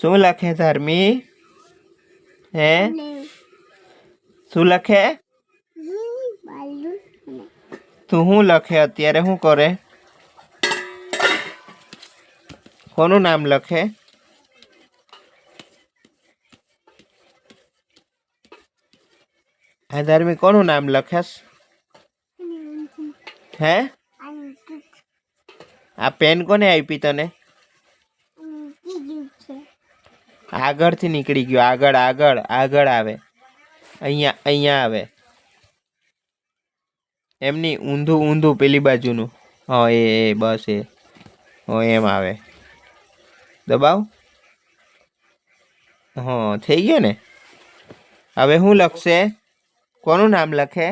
શું લખે ધર્મી? હે શું લખે? તું શું લખે અત્યારે? શું કરે? કોનું નામ લખે? હે ધર્મી કોનું નામ લખેસ? હે આ પેન કોને આપી તને? આગળથી નીકળી ગયો. આગળ આગળ આગળ આવે. અહીંયા અહીંયા આવે. એમની ઊંધું ઊંધું પેલી બાજુનું. હા એ બસ એ. એમ આવે. દબાવ. હા થઈ ગયો ને. હવે શું લખશે? કોનું નામ લખે?